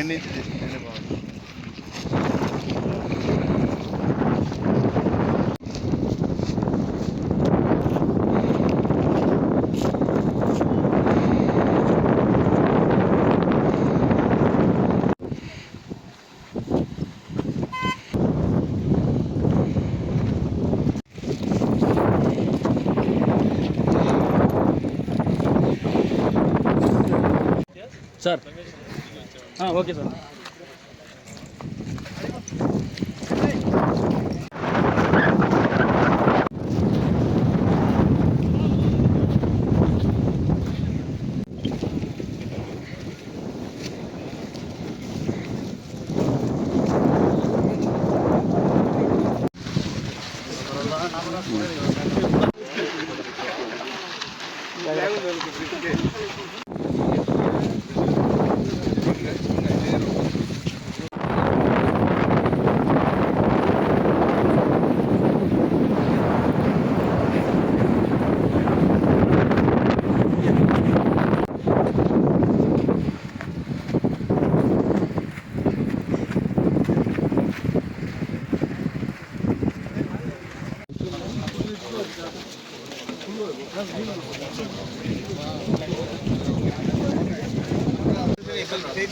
Side నుంచి తీసుకుంటేనే బాగుంటుంది. Sir okay sir.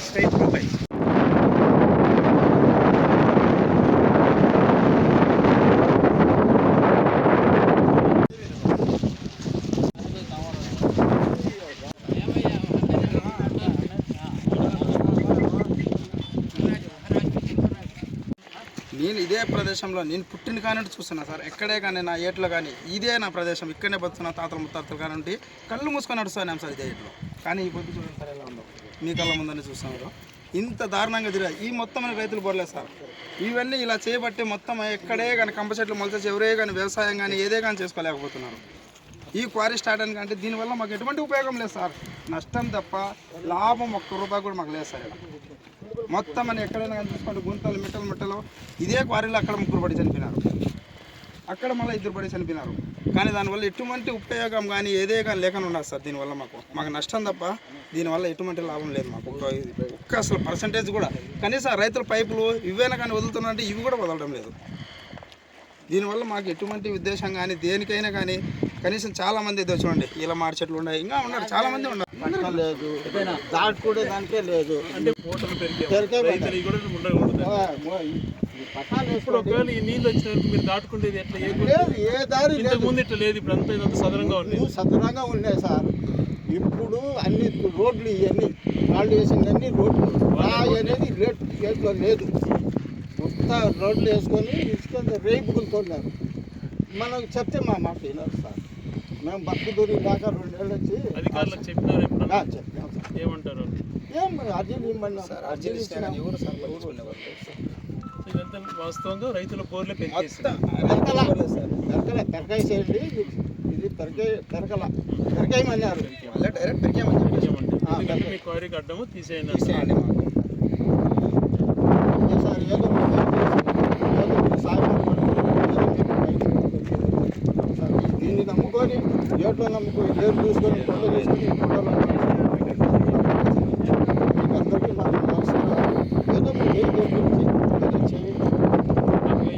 Straight profile. నేను ఇదే ప్రదేశంలో నేను పుట్టిన కానింటి చూస్తున్నా సార్. ఎక్కడే కానీ నా ఏట్లో కానీ ఇదే నా ప్రదేశం. ఇక్కడనే బతున్నా తాతలు ముత్తాతలు కానింటి కళ్ళు మూసుకొని నడుస్తున్నాం సార్ ఇదే ఏట్లో. కానీ ఈ పొద్దు చూడండి సార్ ఎలా ఉందో, మీ కళ్ళ ముందని చూస్తున్నారు. ఇంత దారుణంగా తిరిగా ఈ మొత్తం రైతులు పోరలేదు సార్. ఇవన్నీ ఇలా చేయబట్టి మొత్తం ఎక్కడే కానీ కంప చెట్లు మొలచేసి ఎవరే కానీ వ్యవసాయం కానీ ఏదే కానీ చేసుకోలేకపోతున్నారు. ఈ క్వారీ స్టార్ట్ అని అంటే దీనివల్ల మాకు ఎటువంటి ఉపయోగం లేదు సార్. నష్టం తప్ప లాభం ₹1 కూడా మాకు లేదు సార్. మొత్తం అని ఎక్కడైనా కానీ చూసుకుంటే గుంతలు మిట్టలు ఇదే క్వారీలో అక్కడ 3 పడి చనిపోయినారు, అక్కడ మళ్ళీ 2 పడి చనిపోయినారు. కానీ దానివల్ల ఎటువంటి ఉపయోగం కానీ ఏదే కానీ లేకుండా ఉండదు సార్. దీనివల్ల మాకు నష్టం తప్ప దీనివల్ల ఎటువంటి లాభం లేదు మాకు. ఒక్క అసలు పర్సంటేజ్ కూడా కనీసం రైతుల పైపులు ఇవైనా కానీ వదులుతున్నారంటే ఇవి కూడా వదలడం లేదు. దీనివల్ల మాకు ఎటువంటి ఉద్దేశం కానీ దేనికైనా కానీ కనీసం చాలామంది ఏదో చూడండి ఇలా మాడి చెట్లు ఉన్నాయి, ఇంకా ఉన్నారు చాలామంది ఉన్నారు. లేదు దాటుకునే దానికే లేదు. అంటే ఒకవేళ ఈ నీళ్ళు వచ్చినట్టు మీరు దాటుకుంటేది ఎట్లా? ఏ దారి ముందు ఇట్లా లేదు, ఇప్పుడు అంతా ఇదంతా సదరంగా ఉన్నాయి సార్. ఇప్పుడు అన్ని రోడ్లు ఇవన్నీ వాళ్ళు వేసిందన్నీ రోడ్లు అనేది రేట్లో లేదు. మొత్తం రోడ్లు వేసుకొని తీసుకొని రేపుకుంటున్నారు. మనం చెప్తే మా మాట విన్నారు సార్. మేము బతుకు దూరి దాకా 2 ఏళ్ళు వచ్చి అధికారులకు చెప్పినారు. చెప్పాం సార్. ఏమంటారు? ఏం అర్జీలు ఇవ్వమన్నాం సార్. అర్జీలు ఇచ్చినా ఇదంతా వాస్తవంగా రైతుల బోర్లే పెరకాయ చేయండి. ఇది పెరకాయమన్నారు. డైరెక్ట్ పెరిగామని మీ క్వారీకి అడ్డము తీసేయండి. సార్ ఏదో దీన్ని నమ్ముకొని ఏట్లో నమ్ముకొని ఏరు చూసుకొని కొండ తీసుకొని అందరికీ మాకు ఏదో చేయండి.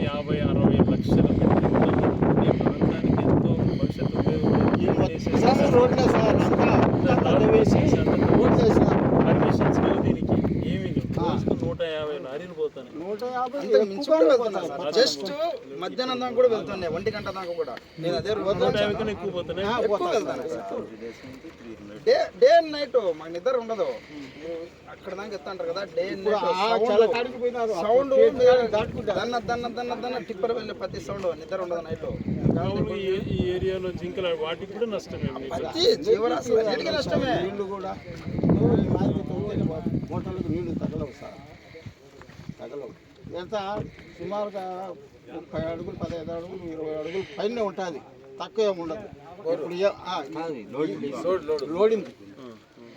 50-60 లక్షల ఈ ప్రాంతానికి ఎంతో భవిష్యత్తు రోడ్లే సార్. పర్మిషన్స్ లేవు దీనికి, ఏమి లేవు. 150 లారీలు పోతాయి. 150 జస్ట్ మధ్యాహ్నం కూడా వెళ్తున్నాయి, 1 గంట దాకా కూడా. నేను అదే 150 కన్నా ఎక్కువ పోతున్నాయి. డే అండ్ నైట్ మాకు నిద్ర ఉండదు. అక్కడ దాకా ఎత్తంటారు కదా, డే అండ్ నైట్ సౌండ్ దన్న టిప్పర్ వెళ్ళే ప్రతి సౌండ్ నిద్ర ఉండదు నైట్. ఈ ఏరియాలో జింకల వాటికి కూడా నష్టమే, జీవరాశి నష్టమే. నీళ్లు కూడా మోటార్లకు నీళ్లు తగలవు సార్, తగలవు. ఎంత సుమారుగా 30 అడుగులు 15 అడుగులు 20 అడుగులు పైన ఉంటుంది, తక్కువ ఏమి ఉండదు. ఇప్పుడు లోడింగ్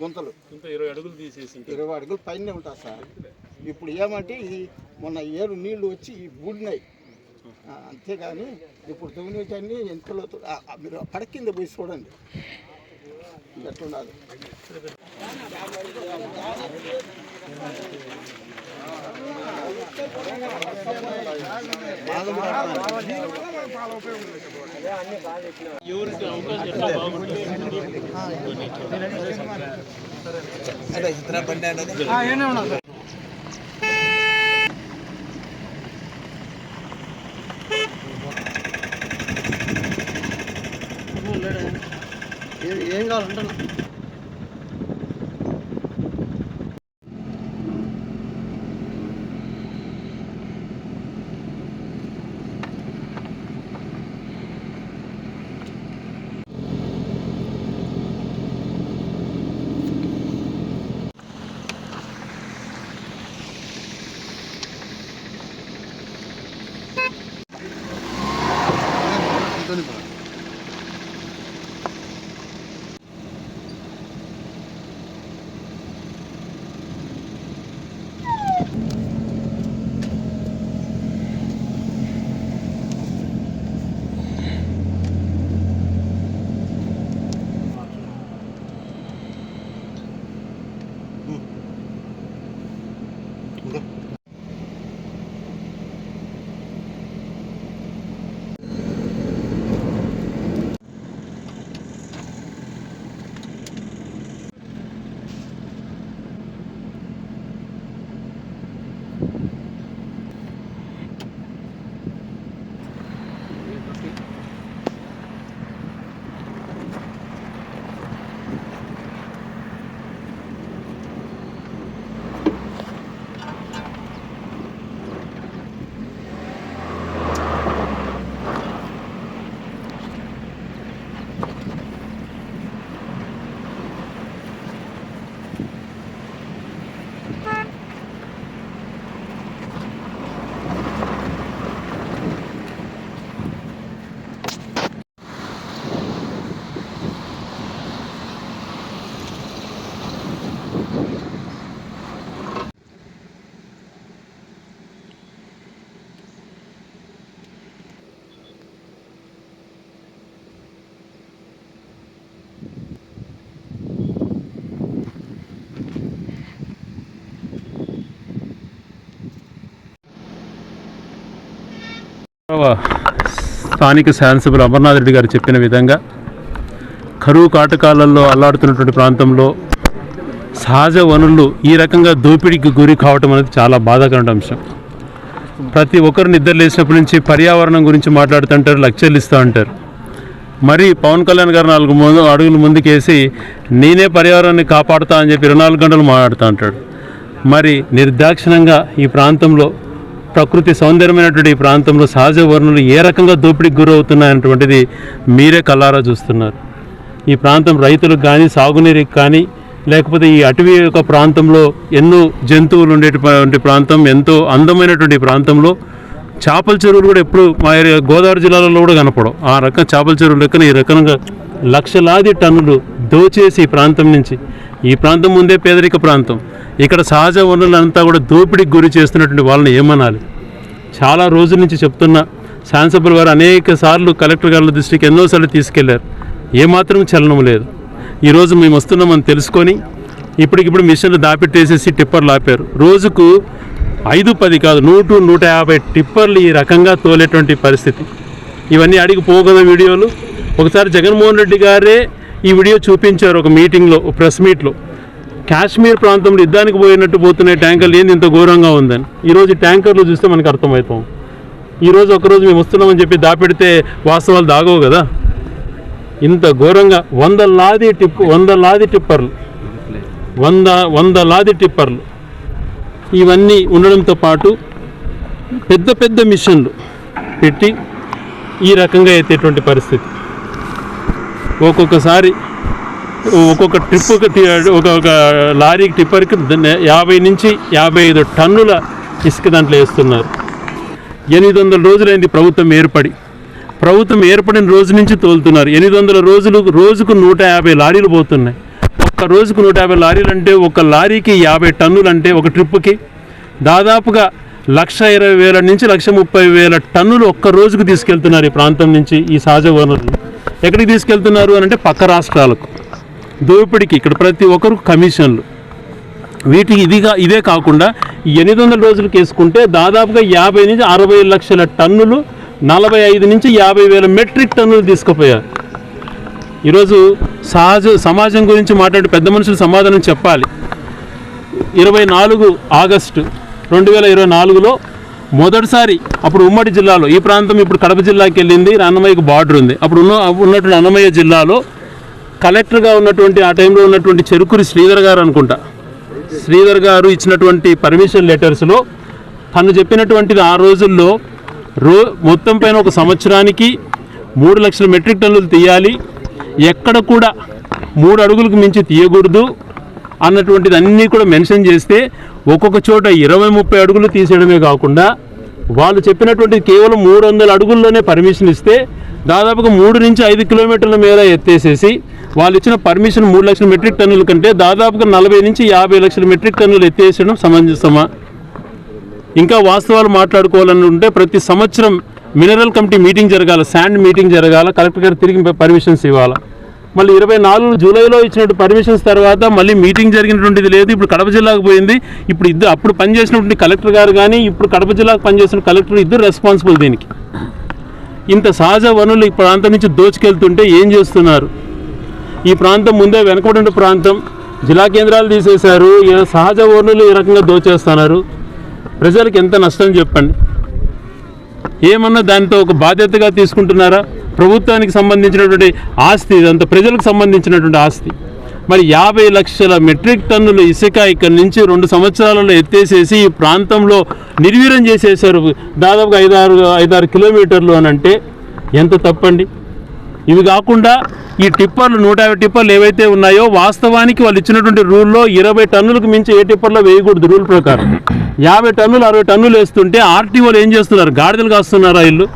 గుంతలు 20 అడుగులు తీసేసి 20 అడుగులు పైన ఉంటుంది సార్. ఇప్పుడు ఏమంటే ఇది మొన్న ఏరు నీళ్లు వచ్చి బూడినాయి అంతేగాని ఇప్పుడు తొమ్మిది ఎంతలో మీరు పడకింద పోయి చూడండి ఎట్లుండాలి. ఎవరికి అవకాశం ఎట్లా బాగుంటుంది ఏం కావాలంటున్నా స్థానిక శాసనసభ్యులు అమర్నాథ్ రెడ్డి గారు చెప్పిన విధంగా కరువు కాటకాలలో అల్లాడుతున్నటువంటి ప్రాంతంలో సహజ వనరులు ఈ రకంగా దోపిడీకి గురి కావటం అనేది చాలా బాధాకరమైన అంశం. ప్రతి ఒక్కరు నిద్రలేసినప్పటి నుంచి పర్యావరణం గురించి మాట్లాడుతుంటారు, లక్ష్యాలు ఇస్తూ ఉంటారు. మరి పవన్ కళ్యాణ్ గారు 4 అడుగులు ముందుకేసి నేనే పర్యావరణాన్ని కాపాడుతా అని చెప్పి 24 గంటలు మాట్లాడుతూ ఉంటాడు. మరి నిర్దాక్షిణంగా ఈ ప్రాంతంలో ప్రకృతి సౌందర్యమైనటువంటి ఈ ప్రాంతంలో సహజ వనరులు ఏ రకంగా దోపిడీకి గురవుతున్నాయన్నటువంటిది మీరే కళ్ళారా చూస్తున్నారు. ఈ ప్రాంతం రైతులకు కానీ సాగునీరుకి కానీ లేకపోతే ఈ అటవీ యొక్క ప్రాంతంలో ఎన్నో జంతువులు ఉండేటువంటి ప్రాంతం, ఎంతో అందమైనటువంటి ప్రాంతంలో చేపల చెరువులు కూడా ఎప్పుడు మా ఏరియా గోదావరి జిల్లాలో కూడా కనపడవు. ఆ రకం చేపల చెరువులు లెక్కన ఈ రకంగా లక్షలాది టన్నులు దోచేసి ఈ ప్రాంతం నుంచి, ఈ ప్రాంతం ముందే పేదరిక ప్రాంతం, ఇక్కడ సహజ వనరులంతా కూడా దోపిడీకి గురి చేస్తున్నటువంటి వాళ్ళని ఏమనాలి? చాలా రోజుల నుంచి చెప్తున్న శాసనసభ్యుల వారు అనేక సార్లు కలెక్టర్ గారి దృష్టికి ఎన్నోసార్లు తీసుకెళ్లారు. ఏమాత్రం చలనం లేదు. ఈరోజు మేము వస్తున్నామని తెలుసుకొని ఇప్పటికిప్పుడు మిషన్లు దాపెట్టేసేసి టిప్పర్లు ఆపారు. రోజుకు 5-10 కాదు 100-150 టిప్పర్లు ఈ రకంగా తోలేటువంటి పరిస్థితి. ఇవన్నీ అడిగి పోగల వీడియోలు. ఒకసారి జగన్మోహన్ రెడ్డి గారే ఈ వీడియో చూపించారు ఒక మీటింగ్లో, ప్రెస్ మీట్లో. కాశ్మీర్ ప్రాంతంలో యుద్ధానికి పోయినట్టు పోతున్న ట్యాంకర్లు ఏంది ఇంత ఘోరంగా ఉందని. ఈరోజు ట్యాంకర్లు చూస్తే మనకు అర్థమవుతాం. ఈరోజు ఒకరోజు మేము వస్తున్నామని చెప్పి దాపెడితే వాస్తవాలు దాగవు కదా. ఇంత ఘోరంగా వందలాది టిప్పర్లు ఇవన్నీ ఉండడంతో పాటు పెద్ద పెద్ద మిషన్లు పెట్టి ఈ రకంగా ఎత్తేటువంటి పరిస్థితి. ఒక్కొక్కసారి ఒక్కొక్క ట్రిప్పుకి ఒక లారీకి టిప్పర్కి 50 నుంచి 55 టన్నుల ఇసుక దాంట్లో వేస్తున్నారు. 800 రోజులైంది ప్రభుత్వం ఏర్పడిన రోజు నుంచి తోలుతున్నారు. 800 రోజులు, రోజుకు 150 లారీలు పోతున్నాయి. ఒక్క రోజుకు 150 లారీలు అంటే ఒక లారీకి 50 టన్నులు అంటే ఒక ట్రిప్పుకి దాదాపుగా 1,20,000 నుంచి 1,30,000 టన్నులు ఒక్క రోజుకు తీసుకెళ్తున్నారు ఈ ప్రాంతం నుంచి. ఈ సహజ వనరులు ఎక్కడికి తీసుకెళ్తున్నారు అని అంటే పక్క రాష్ట్రాలకు దోపిడికి. ఇక్కడ ప్రతి ఒక్కరికి కమిషన్లు. వీటికి ఇదే కాకుండా 800 రోజులకు వేసుకుంటే దాదాపుగా 50 నుంచి 60 లక్షల టన్నులు 45 నుంచి 50,000 మెట్రిక్ టన్నులు తీసుకుపోయారు. ఈరోజు సమాజం గురించి మాట్లాడే పెద్ద మనుషులు సమాధానం చెప్పాలి. 24 ఆగస్టు 2024లో మొదటిసారి అప్పుడు ఉమ్మడి జిల్లాలో ఈ ప్రాంతం ఇప్పుడు కడప జిల్లాకి వెళ్ళింది, అన్నమయ్యకు బార్డర్ ఉంది. అప్పుడు ఉన్నటువంటి అన్నమయ్య జిల్లాలో కలెక్టర్గా ఉన్నటువంటి ఆ టైంలో ఉన్నటువంటి చెరుకురి శ్రీధర్ గారు అనుకుంటా, శ్రీధర్ గారు ఇచ్చినటువంటి పర్మిషన్ లెటర్స్లో తను చెప్పినటువంటిది ఆ రోజుల్లో మొత్తం పైన ఒక సంవత్సరానికి 3 లక్షల మెట్రిక్ టన్నులు తీయాలి, ఎక్కడ కూడా 3 అడుగులకు మించి తీయకూడదు అన్నటువంటిది అన్నీ కూడా మెన్షన్ చేస్తే ఒక్కొక్క చోట 20-30 అడుగులు తీసేయడమే కాకుండా వాళ్ళు చెప్పినటువంటి కేవలం 300 అడుగుల్లోనే పర్మిషన్ ఇస్తే దాదాపుగా 3 నుంచి 5 కిలోమీటర్ల మేర ఎత్తేసేసి వాళ్ళు ఇచ్చిన పర్మిషన్ 3 లక్షల మెట్రిక్ టన్నుల కంటే దాదాపుగా 40 నుంచి 50 లక్షల మెట్రిక్ టన్నులు ఎత్తేసడం సమంజసమా? ఇంకా వాస్తవాలు మాట్లాడుకోవాలని ఉంటే ప్రతి సంవత్సరం మినరల్ కమిటీ మీటింగ్ జరగాల, శాండ్ మీటింగ్ జరగాల, కలెక్టర్ గారు తిరిగి పర్మిషన్స్ ఇవ్వాలి. మళ్ళీ 24 జూలైలో ఇచ్చినట్టు పర్మిషన్స్ తర్వాత మళ్ళీ మీటింగ్ జరిగినటువంటిది లేదు. ఇప్పుడు కడప జిల్లాకు పోయింది. ఇప్పుడు అప్పుడు పనిచేసినటువంటి కలెక్టర్ గారు కానీ ఇప్పుడు కడప జిల్లాకు పనిచేసిన కలెక్టర్ ఇద్దరు రెస్పాన్సిబుల్ దీనికి. ఇంత సహజ వనరులు ఈ ప్రాంతం నుంచి దోచుకెళ్తుంటే ఏం చేస్తున్నారు? ఈ ప్రాంతం ముందే వెనకబడిన ప్రాంతం, జిల్లా కేంద్రాలు తీసేశారు, సహజ వనరులు ఈ రకంగా దోచేస్తున్నారు. ప్రజలకు ఎంత నష్టం చెప్పండి. ఏమన్నా దాంతో ఒక బాధ్యతగా తీసుకుంటున్నారా? ప్రభుత్వానికి సంబంధించినటువంటి ఆస్తి, ఇదంతా ప్రజలకు సంబంధించినటువంటి ఆస్తి. మరి 50 లక్షల మెట్రిక్ టన్నుల ఇసుక ఇక్కడి నుంచి 2 సంవత్సరాలలో ఎత్తేసేసి ఈ ప్రాంతంలో నిర్వీర్యం చేసేసారు. దాదాపుగా 5-6 కిలోమీటర్లు అని అంటే ఎంత తప్పండి. ఇవి కాకుండా ఈ టిప్పర్లు 150 టిప్పర్లు ఏవైతే ఉన్నాయో వాస్తవానికి వాళ్ళు ఇచ్చినటువంటి రూల్లో 20 టన్నులకు మించి ఏ టిప్పర్లో వేయకూడదు రూల్ ప్రకారం. 50 టన్నులు 60 టన్నులు వేస్తుంటే ఆర్టీఓలు ఏం చేస్తున్నారు? గాడిదలు కాస్తున్నారా ఇల్లు?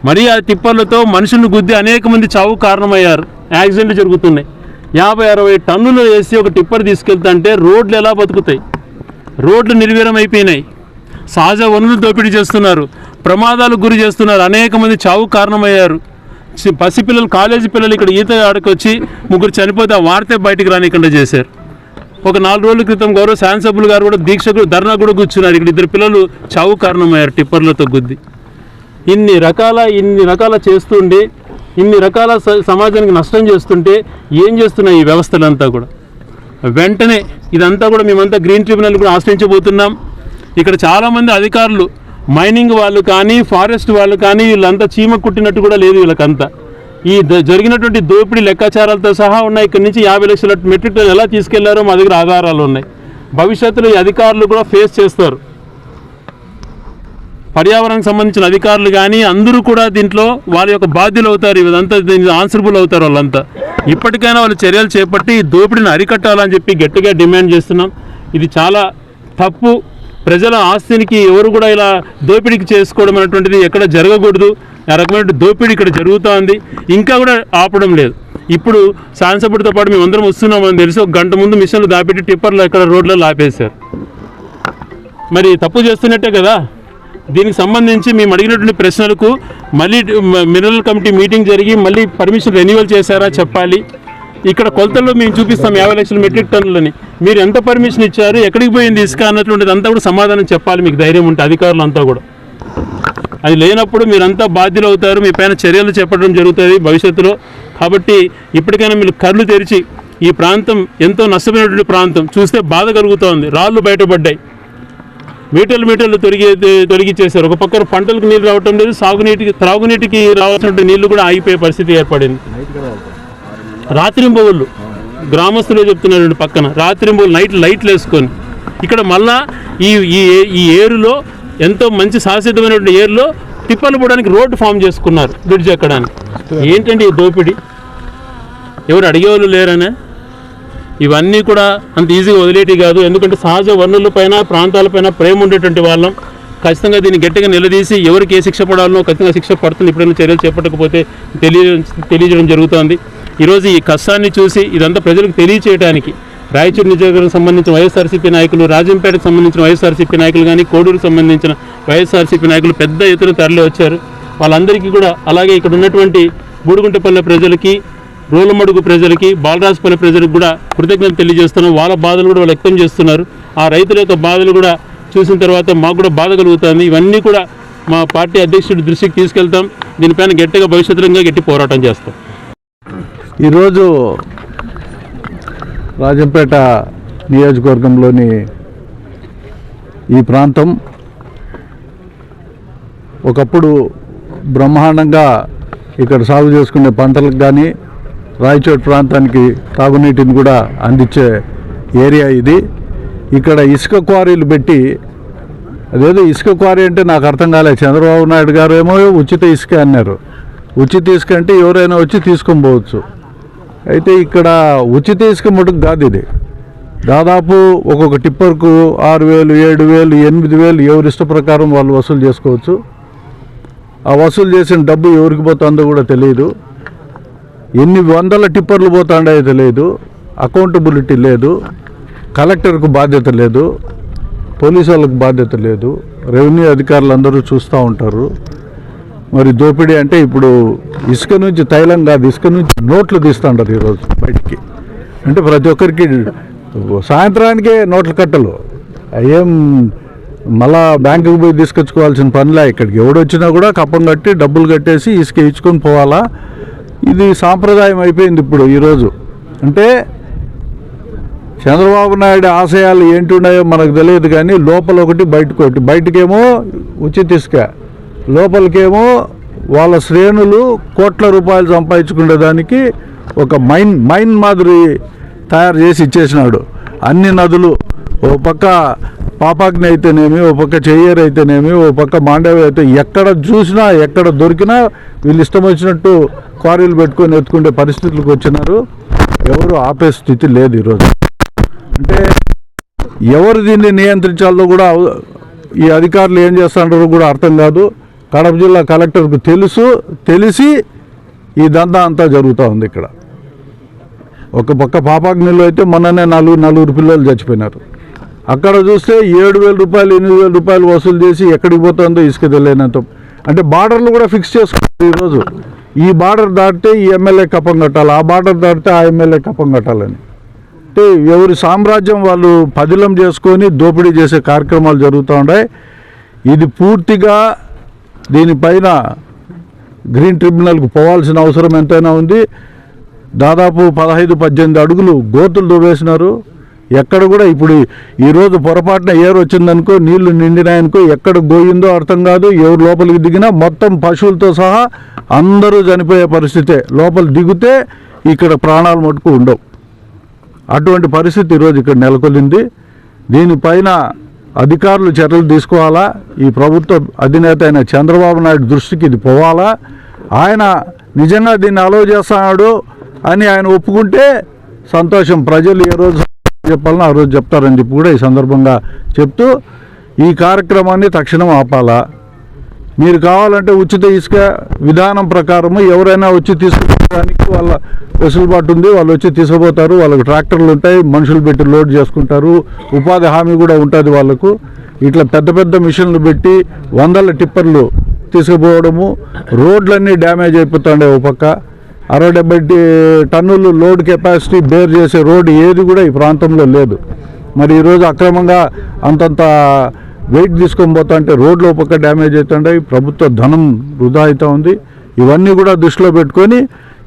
మరి ఆ టిప్పర్లతో మనుషులను గుద్ది అనేక మంది చావు కారణమయ్యారు, యాక్సిడెంట్లు జరుగుతున్నాయి. 50-60 టన్నులు వేసి ఒక టిప్పర్ తీసుకెళ్తుంటే రోడ్లు ఎలా బతుకుతాయి? రోడ్లు నిర్వీర్యం అయిపోయినాయి. సహజ వనరులు దోపిడీ చేస్తున్నారు, ప్రమాదాలకు గురి చేస్తున్నారు, అనేక మంది చావు కారణమయ్యారు. పసిపిల్లలు, కాలేజీ పిల్లలు ఇక్కడ ఈత ఆడుకొచ్చి 3 చనిపోతే ఆ వార్తే బయటికి రానికుండా చేశారు. ఒక 4 రోజుల క్రితం గౌరవ శాసనసభ్యులు గారు కూడా ధర్నా కూడా కూర్చున్నారు. ఇక్కడ 2 పిల్లలు చావు కారణమయ్యారు టిప్పర్లతో గుద్ది. ఇన్ని రకాల చేస్తుండే, ఇన్ని రకాల సమాజానికి నష్టం చేస్తుంటే ఏం చేస్తున్నాయి ఈ వ్యవస్థలంతా కూడా? వెంటనే ఇదంతా కూడా మేమంతా గ్రీన్ ట్రిబ్యునల్ కూడా ఆశ్రయించబోతున్నాం. ఇక్కడ చాలామంది అధికారులు, మైనింగ్ వాళ్ళు కానీ ఫారెస్ట్ వాళ్ళు కానీ వీళ్ళంతా చీమ కుట్టినట్టు కూడా లేదు వీళ్ళకంతా. ఈ జరిగినటువంటి దోపిడీ లెక్కాచారాలతో సహా ఉన్నాయి. ఇక్కడి నుంచి 50 లక్షల మెట్రిక్ టన్నులు ఎలా తీసుకెళ్లారో మా దగ్గర ఆధారాలు ఉన్నాయి. భవిష్యత్తులో ఈ అధికారులు కూడా ఫేస్ చేస్తారు. పర్యావరణానికి సంబంధించిన అధికారులు కానీ అందరూ కూడా దీంట్లో వాళ్ళ యొక్క బాధ్యులు అవుతారు. ఇదంతా దీనికి ఆన్సరబుల్ అవుతారు వాళ్ళంతా. ఇప్పటికైనా వాళ్ళు చర్యలు చేపట్టి దోపిడీని అరికట్టాలని చెప్పి గట్టిగా డిమాండ్ చేస్తున్నాం. ఇది చాలా తప్పు. ప్రజల ఆస్తినికి ఎవరు కూడా ఇలా దోపిడీకి చేసుకోవడం అనేటువంటిది ఎక్కడ జరగకూడదు. ఆ రకమైన దోపిడీ ఇక్కడ జరుగుతోంది, ఇంకా కూడా ఆపడం లేదు. ఇప్పుడు శాసనసభ్యుడితో పాటు మేమందరం వస్తున్నామని తెలిసి 1 గంట ముందు మిషన్లు దాపెట్టి టిప్పర్లు ఎక్కడ రోడ్లలో ఆపేశారు. మరి తప్పు చేస్తున్నట్టే కదా. దీనికి సంబంధించి మేము అడిగినటువంటి ప్రశ్నలకు మళ్ళీ మినరల్ కమిటీ మీటింగ్ జరిగి మళ్ళీ పర్మిషన్ రెన్యువల్ చేశారా చెప్పాలి. ఇక్కడ కొలతల్లో మేము చూపిస్తాం 50 లక్షల మెట్రిక్ టన్నులని. మీరు ఎంత పర్మిషన్ ఇచ్చారు, ఎక్కడికి పోయింది ఇసుక అన్నటువంటిది అంతా కూడా సమాధానం చెప్పాలి. మీకు ధైర్యం ఉంటే అధికారులు అంతా కూడా. అది లేనప్పుడు మీరంతా బాధ్యులు అవుతారు, మీ పైన చర్యలు చేపట్టడం జరుగుతుంది భవిష్యత్తులో. కాబట్టి ఇప్పటికైనా మీరు కళ్ళు తెరిచి, ఈ ప్రాంతం ఎంతో నష్టమైనటువంటి ప్రాంతం, చూస్తే బాధ కలుగుతోంది. రాళ్ళు బయటపడ్డాయి, మీటర్లు తొలగించేశారు. ఒక పక్కన పంటలకు నీళ్ళు రావటం లేదు, త్రాగునీటికి రావాల్సిన నీళ్లు కూడా ఆగిపోయే పరిస్థితి ఏర్పడింది. రాత్రింబవళ్ళు గ్రామస్తులే చెప్తున్నారు, పక్కన రాత్రింబవళ్ళు లైట్లు వేసుకొని ఇక్కడ మళ్ళా ఈ ఏరులో ఎంతో మంచి శాశ్వతమైనటువంటి ఏరులో టిప్పర్లు పోవడానికి రోడ్డు ఫామ్ చేసుకున్నారు బ్రిడ్జ్ ఎక్కడానికి. ఏంటంటే ఈ దోపిడీ? ఎవరు అడిగేవాళ్ళు లేరనే? ఇవన్నీ కూడా అంత ఈజీగా వదిలేటి కాదు. ఎందుకంటే సహజ వనరులపైన, ప్రాంతాలపైన ప్రేమ ఉండేటువంటి వాళ్ళం. ఖచ్చితంగా దీన్ని గట్టిగా నిలదీసి ఎవరికి ఏ శిక్ష పడాలనో ఖచ్చితంగా శిక్ష పడుతుంది. ఇప్పుడైనా చర్యలు చేపట్టకపోతే తెలియజేయడం జరుగుతోంది. ఈరోజు ఈ కష్టాన్ని చూసి ఇదంతా ప్రజలకు తెలియచేయడానికి రాయచూరు నియోజకవర్గానికి సంబంధించిన వైఎస్ఆర్సీపీ నాయకులు, రాజంపేటకు సంబంధించిన వైఎస్ఆర్సీపీ నాయకులు కానీ, కోడూరుకు సంబంధించిన వైఎస్ఆర్సీపీ నాయకులు పెద్ద ఎత్తున తరలి వచ్చారు. వాళ్ళందరికీ కూడా, అలాగే ఇక్కడ ఉన్నటువంటి బూడిగుంటపల్లె ప్రజలకి, రోలమడుగు ప్రజలకి, బాలరాజపల్లి ప్రజలకు కూడా కృతజ్ఞతలు తెలియజేస్తున్నాం. వాళ్ళ బాధలు కూడా వాళ్ళు వ్యక్తం చేస్తున్నారు. ఆ రైతుల యొక్క బాధలు కూడా చూసిన తర్వాత మాకు కూడా బాధ కలుగుతుంది. ఇవన్నీ కూడా మా పార్టీ అధ్యక్షుడి దృష్టికి తీసుకెళ్తాం. దీనిపైన గట్టిగా భవిష్యత్తులో గట్టి పోరాటం చేస్తాం. ఈరోజు రాజంపేట నియోజకవర్గంలోని ఈ ప్రాంతం ఒకప్పుడు బ్రహ్మాండంగా ఇక్కడ సాగు చేసుకునే పంటలకు కానీ రాయచోటి ప్రాంతానికి తాగునీటిని కూడా అందించే ఏరియా ఇది. ఇక్కడ ఇసుక క్వారీలు పెట్టి, అదేదో ఇసుక క్వారీ అంటే నాకు అర్థం కాలేదు. చంద్రబాబు నాయుడు గారు ఏమో ఉచిత ఇసుక అన్నారు. ఉచిత ఇసుక అంటే ఎవరైనా వచ్చి తీసుకొని పోవచ్చు. అయితే ఇక్కడ ఉచిత ఇసుక మటుకు కాదు ఇది. దాదాపు ఒక్కొక్క టిప్పర్కు 6,000, 7,000, 8,000 ఎవరి ఇష్ట ప్రకారం వాళ్ళు వసూలు చేసుకోవచ్చు. ఆ వసూలు చేసిన డబ్బు ఎవరికి పోతుందో కూడా తెలియదు. ఎన్ని వందల టిప్పర్లు పోతాండాయో తెలియదు. అకౌంటబిలిటీ లేదు. కలెక్టర్కు బాధ్యత లేదు, పోలీసు వాళ్ళకు బాధ్యత లేదు. రెవెన్యూ అధికారులు అందరూ చూస్తూ ఉంటారు. మరి దోపిడీ అంటే ఇప్పుడు ఇసుక నుంచి తైలం కాదు, ఇసుక నుంచి నోట్లు తీస్తుంటారు ఈరోజు బయటికి. అంటే ప్రతి ఒక్కరికి సాయంత్రానికే నోట్ల కట్టలు. ఏం మళ్ళా బ్యాంకుకి పోయి తీసుకొచ్చుకోవాల్సిన పనిలే. ఇక్కడికి ఎవడొచ్చినా కూడా కప్పం కట్టి డబ్బులు కట్టేసి ఇసుక ఇచ్చుకొని పోవాలా. ఇది సాంప్రదాయం అయిపోయింది ఇప్పుడు ఈరోజు. అంటే చంద్రబాబు నాయుడు ఆశయాలు ఏంటి ఉన్నాయో మనకు తెలియదు కానీ లోపల ఒకటి బయటకు ఒకటి. బయటకేమో ఉచిత ఇసుక, లోపలికేమో వాళ్ళ శ్రేణులు కోట్ల రూపాయలు సంపాదించుకునే దానికి ఒక మైన్ మాదిరి తయారు చేసి ఇచ్చేసినాడు. అన్ని నదులు, ఓ పక్క పాపాగ్ని అయితేనేమి, ఓ పక్క చెయ్యేరు అయితేనేమి, ఓ పక్క మాండవి అయితే ఎక్కడ చూసినా ఎక్కడ దొరికినా వీళ్ళు ఇష్టం వచ్చినట్టు క్వారీలు పెట్టుకొని ఎత్తుకునే పరిస్థితులకు వచ్చినారు. ఎవరు ఆపే స్థితి లేదు ఈరోజు. అంటే ఎవరు దీన్ని నియంత్రించాలో కూడా ఈ అధికారులు ఏం చేస్తారో కూడా అర్థం కాదు. కడప జిల్లా కలెక్టర్కు తెలిసి ఈ దందా అంతా జరుగుతూ ఉంది ఇక్కడ. ఒక పక్క పాపాగ్నిలో అయితే మొన్ననే నలుగురు పిల్లలు చచ్చిపోయినారు. అక్కడ చూస్తే 7,000 రూపాయలు 8,000 రూపాయలు వసూలు చేసి ఎక్కడికి పోతుందో ఇసుక తెలియనంత. అంటే బార్డర్లు కూడా ఫిక్స్ చేసుకుంటారు ఈరోజు. ఈ బార్డర్ దాటితే ఈ ఎమ్మెల్యే కప్పం కట్టాలి, ఆ బార్డర్ దాటితే ఆ ఎమ్మెల్యే కప్పం కట్టాలని. అంటే ఎవరి సామ్రాజ్యం వాళ్ళు పదిలం చేసుకొని దోపిడీ చేసే కార్యక్రమాలు జరుగుతూ ఉన్నాయి. ఇది పూర్తిగా దీనిపైన గ్రీన్ ట్రిబ్యునల్కు పోవాల్సిన అవసరం ఎంతైనా ఉంది. దాదాపు 15-18 అడుగులు గోతులు దువ్వేసినారు. ఎక్కడ కూడా ఇప్పుడు ఈరోజు పొరపాటున ఏరు వచ్చిందనుకో, నీళ్లు నిండినాయనుకో, ఎక్కడ గోయిందో అర్థం కాదు. ఎవరు లోపలికి దిగినా మొత్తం పశువులతో సహా అందరూ చనిపోయే పరిస్థితే. లోపల దిగితే ఇక్కడ ప్రాణాలు మటుకు ఉండవు. అటువంటి పరిస్థితి ఈరోజు ఇక్కడ నెలకొల్లింది. దీనిపైన అధికారులు చర్యలు తీసుకోవాలా. ఈ ప్రభుత్వ అధినేత అయిన చంద్రబాబు నాయుడు దృష్టికి ఇది పోవాలా. ఆయన నిజంగా దీన్ని అలో చేస్తున్నాడు అని ఆయన ఒప్పుకుంటే సంతోషం. ప్రజలు ఏ రోజు చెప్పాలన్నా ఆ రోజు చెప్తారని చెప్పి కూడా ఈ సందర్భంగా చెప్తూ ఈ కార్యక్రమాన్ని తక్షణం ఆపాలా. మీరు కావాలంటే ఉచిత ఇసుక విధానం ప్రకారము ఎవరైనా వచ్చి తీసుకుపోవడానికి వాళ్ళ వెసులుబాటు ఉంది. వాళ్ళు వచ్చి తీసుకుపోతారు. వాళ్ళకి ట్రాక్టర్లు ఉంటాయి, మనుషులు పెట్టి లోడ్ చేసుకుంటారు. ఉపాధి హామీ కూడా ఉంటుంది వాళ్ళకు. ఇట్లా పెద్ద పెద్ద మిషన్లు పెట్టి వందల టిప్పర్లు తీసుకుపోవడము, రోడ్లన్నీ డ్యామేజ్ అయిపోతుండే. ఒక పక్క 60-70 టన్నులు లోడ్ కెపాసిటీ బేర్ చేసే రోడ్డు ఏది కూడా ఈ ప్రాంతంలో లేదు. మరి ఈరోజు అక్రమంగా అంతంత వెయిట్ తీసుకొని పోతా అంటే రోడ్లు ఒక పక్క డ్యామేజ్ అవుతుండే. ప్రభుత్వ ధనం వృధా అవుతూ ఉంది. ఇవన్నీ కూడా దృష్టిలో పెట్టుకొని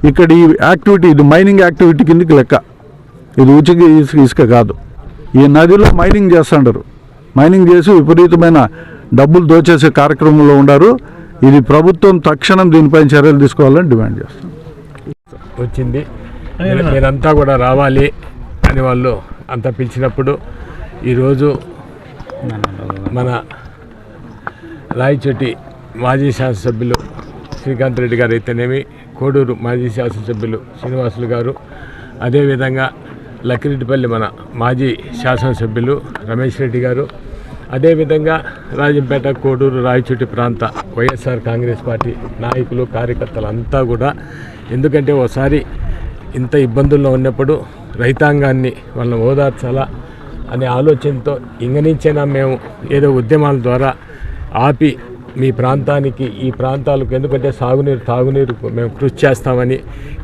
ఇక్కడ ఈ యాక్టివిటీ, ఇది మైనింగ్ యాక్టివిటీ కిందకి లెక్క. ఇది ఉచిత ఇసుక కాదు. ఈ నదిలో మైనింగ్ చేస్తుంటారు. మైనింగ్ చేసి విపరీతమైన డబ్బులు దోచేసే కార్యక్రమంలో ఉన్నారు. ఇది ప్రభుత్వం తక్షణం దీనిపైన చర్యలు తీసుకోవాలని డిమాండ్ చేస్తాం. వచ్చింది మీరంతా కూడా రావాలి అని వాళ్ళు అంతా పిలిచినప్పుడు ఈరోజు మన రాయచోటి మాజీ శాసనసభ్యులు శ్రీకాంత్ రెడ్డి గారు అయితేనేమి, కోడూరు మాజీ శాసనసభ్యులు శ్రీనివాసులు గారు, అదేవిధంగా లక్కిరెడ్డిపల్లి మన మాజీ శాసనసభ్యులు రమేష్ రెడ్డి గారు, అదేవిధంగా రాజంపేట, కోడూరు, రాయచోటి ప్రాంత వైఎస్ఆర్ కాంగ్రెస్ పార్టీ నాయకులు, కార్యకర్తలు అంతా కూడా, ఎందుకంటే ఒకసారి ఇంత ఇబ్బందుల్లో ఉన్నప్పుడు రైతాంగాన్ని వాళ్ళని ఓదార్చాలా అనే ఆలోచనతో ఇంగ నుంచైనా మేము ఏదో ఉద్యమాల ద్వారా ఆపి మీ ప్రాంతానికి ఈ ప్రాంతాలకు ఎందుకంటే సాగునీరు తాగునీరు మేము కృషి చేస్తామని,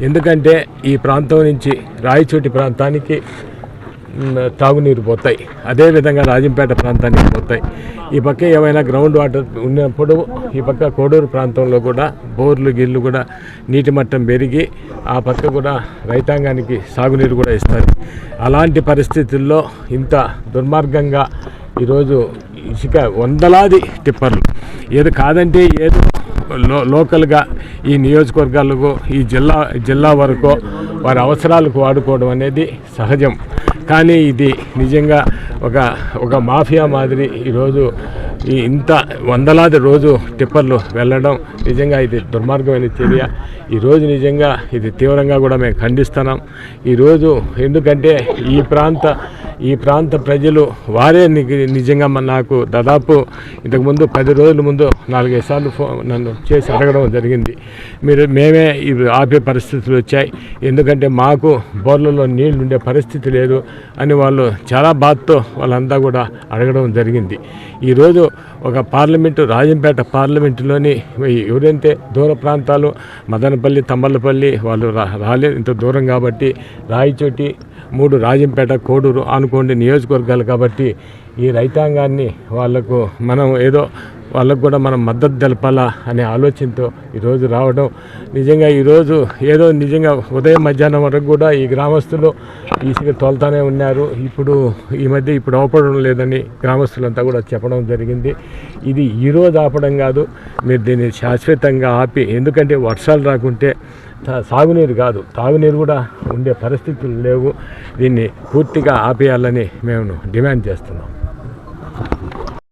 ఎందుకంటే ఈ ప్రాంతం నుంచి రాయచోటి ప్రాంతానికి తాగునీరు పోతాయి, అదేవిధంగా రాజంపేట ప్రాంతానికి పోతాయి. ఈ పక్క ఏమైనా గ్రౌండ్ వాటర్ ఉన్నప్పుడు ఈ పక్క కోడూరు ప్రాంతంలో కూడా బోర్లు గిళ్ళు కూడా నీటి మట్టం పెరిగి ఆ పక్క కూడా రైతాంగానికి సాగునీరు కూడా ఇస్తారు. అలాంటి పరిస్థితుల్లో ఇంత దుర్మార్గంగా ఈరోజు ఇసుక వందలాది టిప్పర్లు ఏదో కాదంటే ఏదో లోకల్గా ఈ నియోజకవర్గాలకు ఈ జిల్లా వరకు వారి అవసరాలకు వాడుకోవడం అనేది సహజం. కానీ ఇది నిజంగా ఒక మాఫియా మాదిరి ఈరోజు ఇంత వందలాది రోజు టిప్పర్లు వెళ్ళడం నిజంగా ఇది దుర్మార్గమైన చర్య. ఈరోజు నిజంగా ఇది తీవ్రంగా కూడా మేము ఖండిస్తున్నాం. ఈరోజు ఎందుకంటే ఈ ప్రాంత ప్రజలు వారే నిజంగా నాకు దాదాపు ఇంతకుముందు 10 రోజుల ముందు 4-5 సార్లు నన్ను చేసి అడగడం జరిగింది. మేమే ఇవి ఆపే పరిస్థితులు వచ్చాయి, ఎందుకంటే మాకు బోర్లలో నీళ్లు ఉండే పరిస్థితి లేదు అని వాళ్ళు చాలా బాధతో వాళ్ళంతా కూడా అడగడం జరిగింది. ఈరోజు ఒక పార్లమెంటు రాజంపేట పార్లమెంటులోని ఎవరైతే దూర ప్రాంతాలు మదనపల్లి తమ్మలపల్లి వాళ్ళు రాలేదు, ఇంత దూరం కాబట్టి రాయచోటి 3 రాజంపేట కోడూరు అనుకోండి నియోజకవర్గాలు కాబట్టి ఈ రైతాంగాన్ని వాళ్ళకు మనం వాళ్ళకు కూడా మనం మద్దతు తెలపాలా అనే ఆలోచనతో ఈరోజు రావడం నిజంగా ఈరోజు నిజంగా ఉదయం మధ్యాహ్నం వరకు కూడా ఈ గ్రామస్తులు ఇసుక తోలుతానే ఉన్నారు. ఈ మధ్య అవపడడం లేదని గ్రామస్తులంతా కూడా చెప్పడం జరిగింది. ఇది ఈరోజు ఆపడం కాదు, మీరు దీన్ని శాశ్వతంగా ఆపి, ఎందుకంటే వర్షాలు రాకుంటే సాగునీరు కాదు తాగునీరు కూడా ఉండే పరిస్థితులు లేవు. దీన్ని పూర్తిగా ఆపేయాలని మేము డిమాండ్ చేస్తున్నాం.